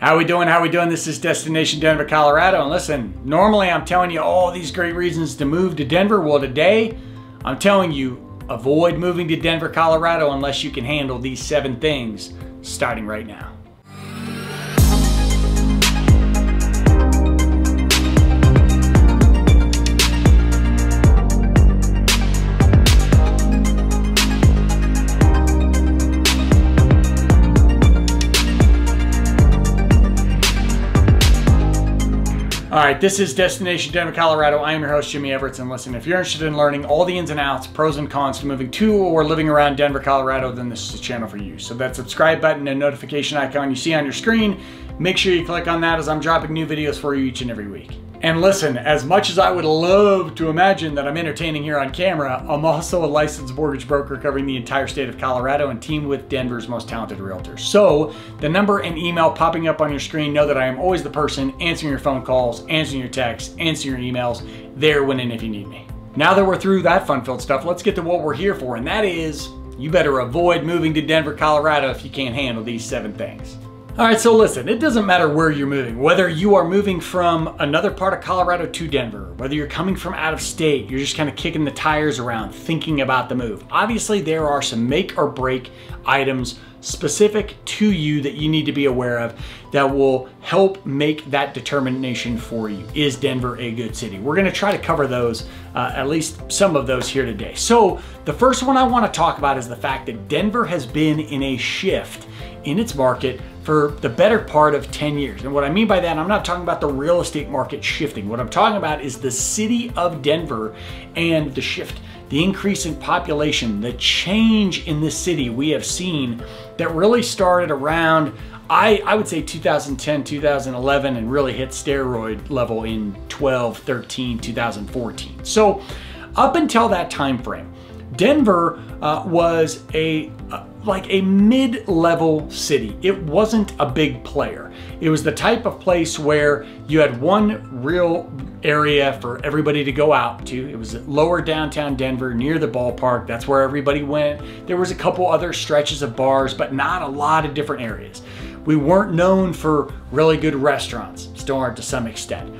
How we doing? How we doing? This is Destination Denver, Colorado. And listen, normally I'm telling you all these great reasons to move to Denver. Well, today I'm telling you, avoid moving to Denver, Colorado unless you can handle these 7 things, starting right now. All right, this is Destination Denver, Colorado. I am your host, Jimmy Everts, and listen, if you're interested in learning all the ins and outs, pros and cons to moving to or living around Denver, Colorado, then this is the channel for you. So that subscribe button and notification icon you see on your screen, make sure you click on that as I'm dropping new videos for you each and every week. And listen, as much as I would love to imagine that I'm entertaining here on camera, I'm also a licensed mortgage broker covering the entire state of Colorado and teamed with Denver's most talented realtors. So the number and email popping up on your screen, know that I am always the person answering your phone calls, answering your texts, answering your emails, there when and if you need me. Now that we're through that fun-filled stuff, let's get to what we're here for, and that is, you better avoid moving to Denver, Colorado if you can't handle these 7 things. All right, so listen, it doesn't matter where you're moving, whether you are moving from another part of Colorado to Denver, whether you're coming from out of state, you're just kind of kicking the tires around, thinking about the move. Obviously, there are some make or break items specific to you that you need to be aware of that will help make that determination for you. Is Denver a good city? We're gonna try to cover those, at least some of those here today. So the first one I wanna talk about is the fact that Denver has been in a shift in its market for the better part of 10 years. And what I mean by that, I'm not talking about the real estate market shifting. What I'm talking about is the city of Denver and the shift, the increase in population, the change in the city we have seen that really started around, I would say 2010, 2011, and really hit steroid level in 12, 13, 2014. So up until that time frame, Denver was like a mid-level city. It wasn't a big player. It was the type of place where you had one real area for everybody to go out to. It was lower downtown Denver, near the ballpark. That's where everybody went. There was a couple other stretches of bars, but not a lot of different areas. We weren't known for really good restaurants, still aren't to some extent.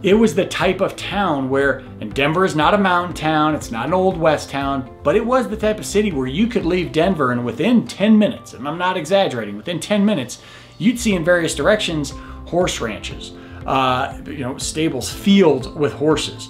It was the type of town where, and Denver is not a mountain town, it's not an old west town, but it was the type of city where you could leave Denver and within 10 minutes, and I'm not exaggerating, within 10 minutes, you'd see in various directions horse ranches, stables, fields with horses.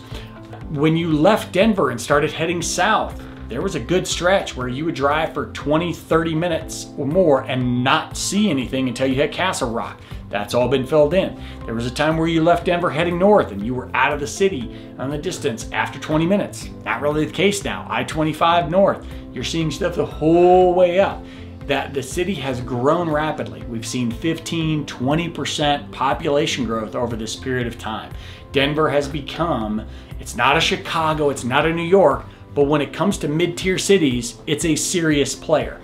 When you left Denver and started heading south, there was a good stretch where you would drive for 20, 30 minutes or more and not see anything until you hit Castle Rock. That's all been filled in. There was a time where you left Denver heading north and you were out of the city on the distance after 20 minutes. Not really the case now. I-25 north, you're seeing stuff the whole way up. That the city has grown rapidly. We've seen 15, 20% population growth over this period of time. Denver has become, it's not a Chicago, it's not a New York, but when it comes to mid-tier cities, it's a serious player.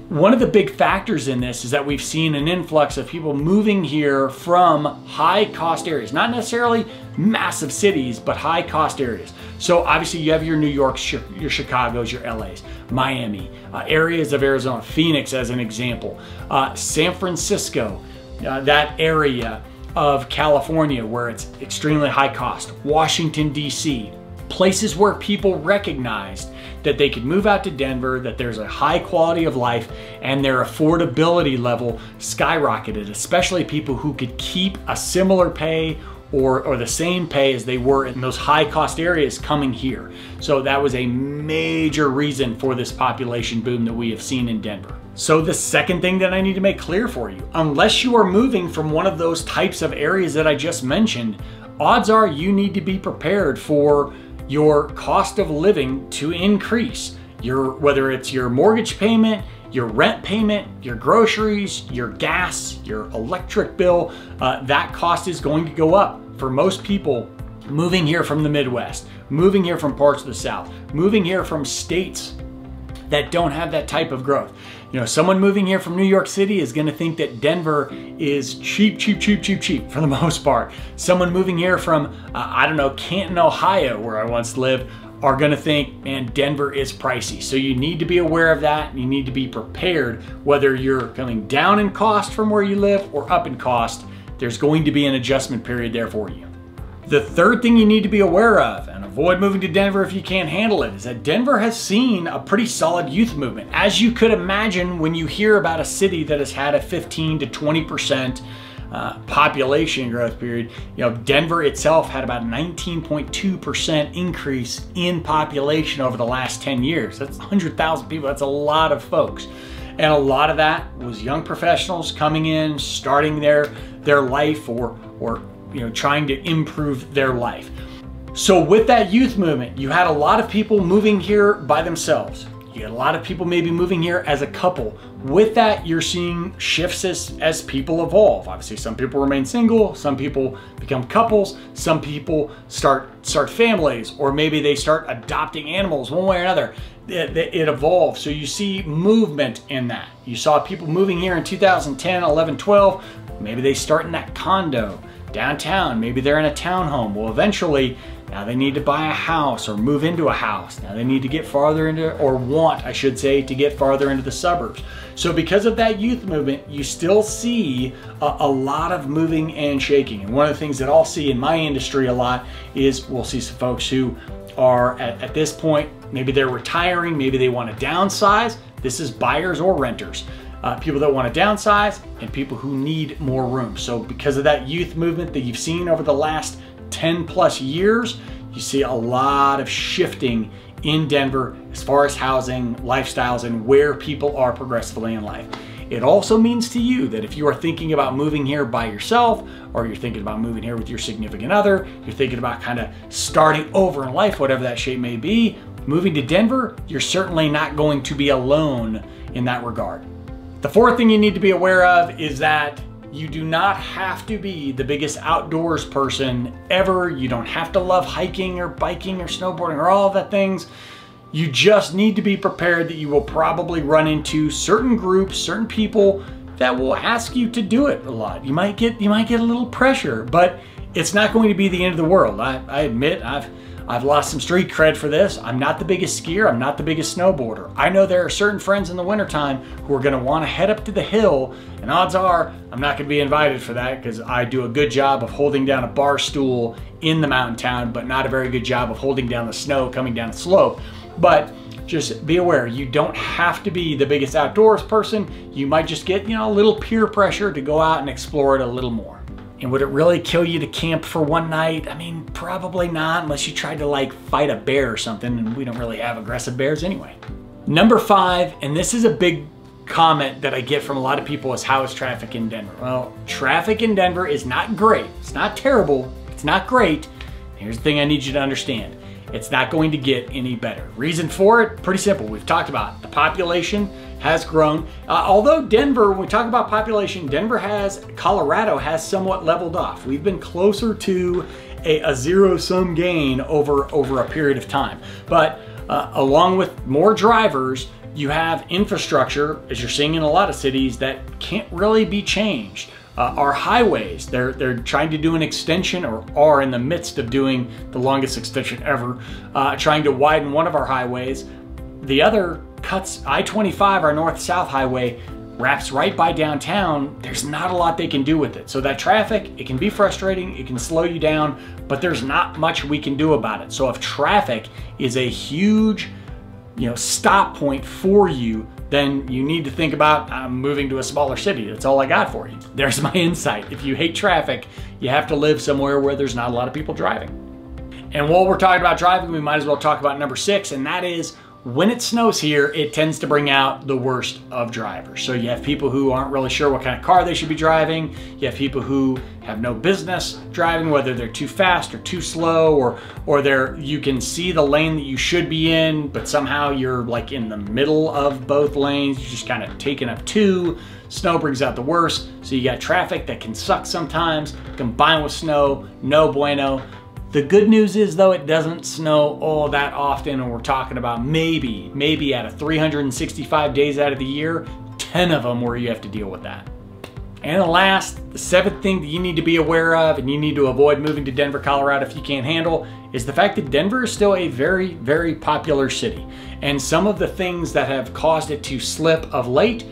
One of the big factors in this is that we've seen an influx of people moving here from high cost areas, not necessarily massive cities, but high cost areas. So obviously you have your New Yorks, your Chicagos, your LAs, Miami, areas of Arizona, Phoenix as an example, San Francisco, that area of California where it's extremely high cost, Washington, DC, places where people recognized that they could move out to Denver, that there's a high quality of life, and their affordability level skyrocketed, especially people who could keep a similar pay or the same pay as they were in those high cost areas coming here. So that was a major reason for this population boom that we have seen in Denver. So the second thing that I need to make clear for you, unless you are moving from one of those types of areas that I just mentioned, odds are you need to be prepared for your cost of living to increase. Whether it's your mortgage payment, your rent payment, your groceries, your gas, your electric bill, that cost is going to go up for most people moving here from the Midwest, moving here from parts of the South, moving here from states that don't have that type of growth. You know, someone moving here from New York City is gonna think that Denver is cheap for the most part. Someone moving here from, I don't know, Canton, Ohio, where I once lived, are gonna think, man, Denver is pricey. So you need to be aware of that. You need to be prepared, whether you're coming down in cost from where you live or up in cost, there's going to be an adjustment period there for you. The third thing you need to be aware of, and avoid moving to Denver if you can't handle it, is that Denver has seen a pretty solid youth movement. As you could imagine, when you hear about a city that has had a 15 to 20% population growth period, Denver itself had about 19.2% increase in population over the last 10 years. That's 100,000 people. That's a lot of folks. And a lot of that was young professionals coming in, starting their life or trying to improve their life. So with that youth movement, you had a lot of people moving here by themselves. You had a lot of people maybe moving here as a couple. With that, you're seeing shifts as people evolve. Obviously, some people remain single, some people become couples, some people start families, or maybe they start adopting animals one way or another. It evolves. So you see movement in that. You saw people moving here in 2010, 11, 12. Maybe they start in that condo downtown. Maybe they're in a townhome. Well, eventually, now they need to buy a house or move into a house. Now they need to get farther into, or want, I should say, to get farther into the suburbs. So because of that youth movement, you still see a lot of moving and shaking. And one of the things that I'll see in my industry a lot is we'll see some folks who are at this point, maybe they're retiring, maybe they want to downsize. This is buyers or renters. People that want to downsize and people who need more room. So because of that youth movement that you've seen over the last 10 plus years, you see a lot of shifting in Denver as far as housing, lifestyles, and where people are progressively in life. It also means to you that if you are thinking about moving here by yourself, or you're thinking about moving here with your significant other, you're thinking about kind of starting over in life, whatever that shape may be, moving to Denver, you're certainly not going to be alone in that regard. The fourth thing you need to be aware of is that you do not have to be the biggest outdoors person ever. You don't have to love hiking or biking or snowboarding or all of that things. You just need to be prepared that you will probably run into certain groups, certain people that will ask you to do it a lot. You might get a little pressure, but it's not going to be the end of the world. I admit I've lost some street cred for this. I'm not the biggest skier. I'm not the biggest snowboarder. I know there are certain friends in the wintertime who are gonna wanna head up to the hill, and odds are I'm not gonna be invited for that because I do a good job of holding down a bar stool in the mountain town, but not a very good job of holding down the snow coming down the slope. But just be aware, you don't have to be the biggest outdoors person. You might just get, a little peer pressure to go out and explore it a little more. And would it really kill you to camp for one night? I mean, probably not, unless you tried to fight a bear or something, and we don't really have aggressive bears anyway. Number 5, and this is a big comment that I get from a lot of people, is how is traffic in Denver? Well, traffic in Denver is not great. It's not terrible. It's not great. Here's the thing I need you to understand. It's not going to get any better. Reason for it, pretty simple. We've talked about it. The population has grown. Although Denver, when we talk about population, Colorado has somewhat leveled off. We've been closer to a zero-sum gain over a period of time. But along with more drivers, you have infrastructure, as you're seeing in a lot of cities, that can't really be changed. Our highways, they're trying to do an extension, or are in the midst of doing the longest extension ever, trying to widen one of our highways. The other cuts, I-25, our north-south highway, wraps right by downtown. There's not a lot they can do with it. So that traffic, it can be frustrating, it can slow you down, but there's not much we can do about it. So if traffic is a huge, stop point for you, then you need to think about, I'm moving to a smaller city. That's all I got for you. There's my insight. If you hate traffic, you have to live somewhere where there's not a lot of people driving. And while we're talking about driving, we might as well talk about number 6, and that is, when it snows here, it tends to bring out the worst of drivers. So you have people who aren't really sure what kind of car they should be driving. You have people who have no business driving, whether they're too fast or too slow, or you can see the lane that you should be in, but somehow you're in the middle of both lanes. You're just kind of taking up 2. Snow brings out the worst. So you got traffic that can suck sometimes, combined with snow, no bueno. The good news is, though, it doesn't snow all that often, and we're talking about maybe out of 365 days out of the year, 10 of them where you have to deal with that. And last, the seventh thing that you need to be aware of and you need to avoid moving to Denver, Colorado if you can't handle is the fact that Denver is still a very, very popular city. And some of the things that have caused it to slip of late,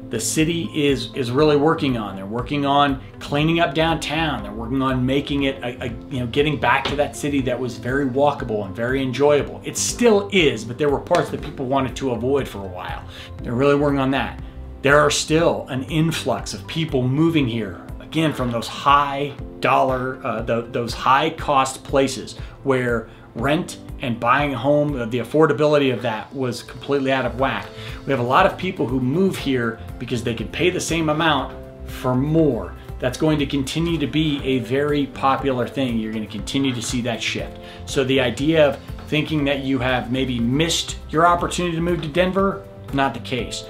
the city is really working on. They're working on cleaning up downtown. They're working on making it, getting back to that city that was very walkable and very enjoyable. It still is, but there were parts that people wanted to avoid for a while. They're really working on that. There are still an influx of people moving here, again, from those high dollar, those high cost places where rent and buying a home, the affordability of that was completely out of whack. We have a lot of people who move here because they can pay the same amount for more. That's going to continue to be a very popular thing. You're going to continue to see that shift. So the idea of thinking that you have maybe missed your opportunity to move to Denver, not the case.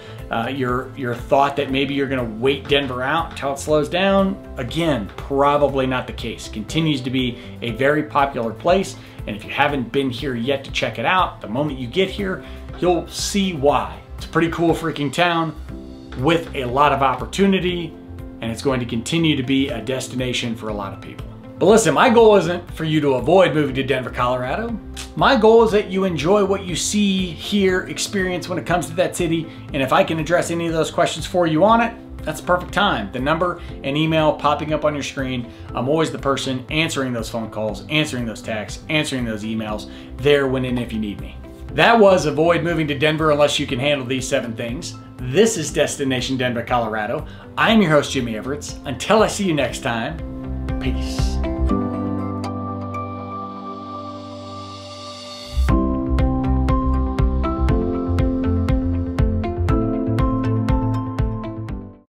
Your thought that maybe you're gonna wait Denver out until it slows down, again, probably not the case. Continues to be a very popular place, and if you haven't been here yet to check it out, the moment you get here, you'll see why. It's a pretty cool freaking town with a lot of opportunity, and it's going to continue to be a destination for a lot of people. But listen, my goal isn't for you to avoid moving to Denver, Colorado. My goal is that you enjoy what you see, hear, experience when it comes to that city. And if I can address any of those questions for you on it, that's the perfect time. The number and email popping up on your screen. I'm always the person answering those phone calls, answering those texts, answering those emails, there when and if you need me. That was Avoid Moving to Denver Unless You Can Handle These 7 Things. This is Destination Denver, Colorado. I'm your host, Jimmy Everetts. Until I see you next time, peace.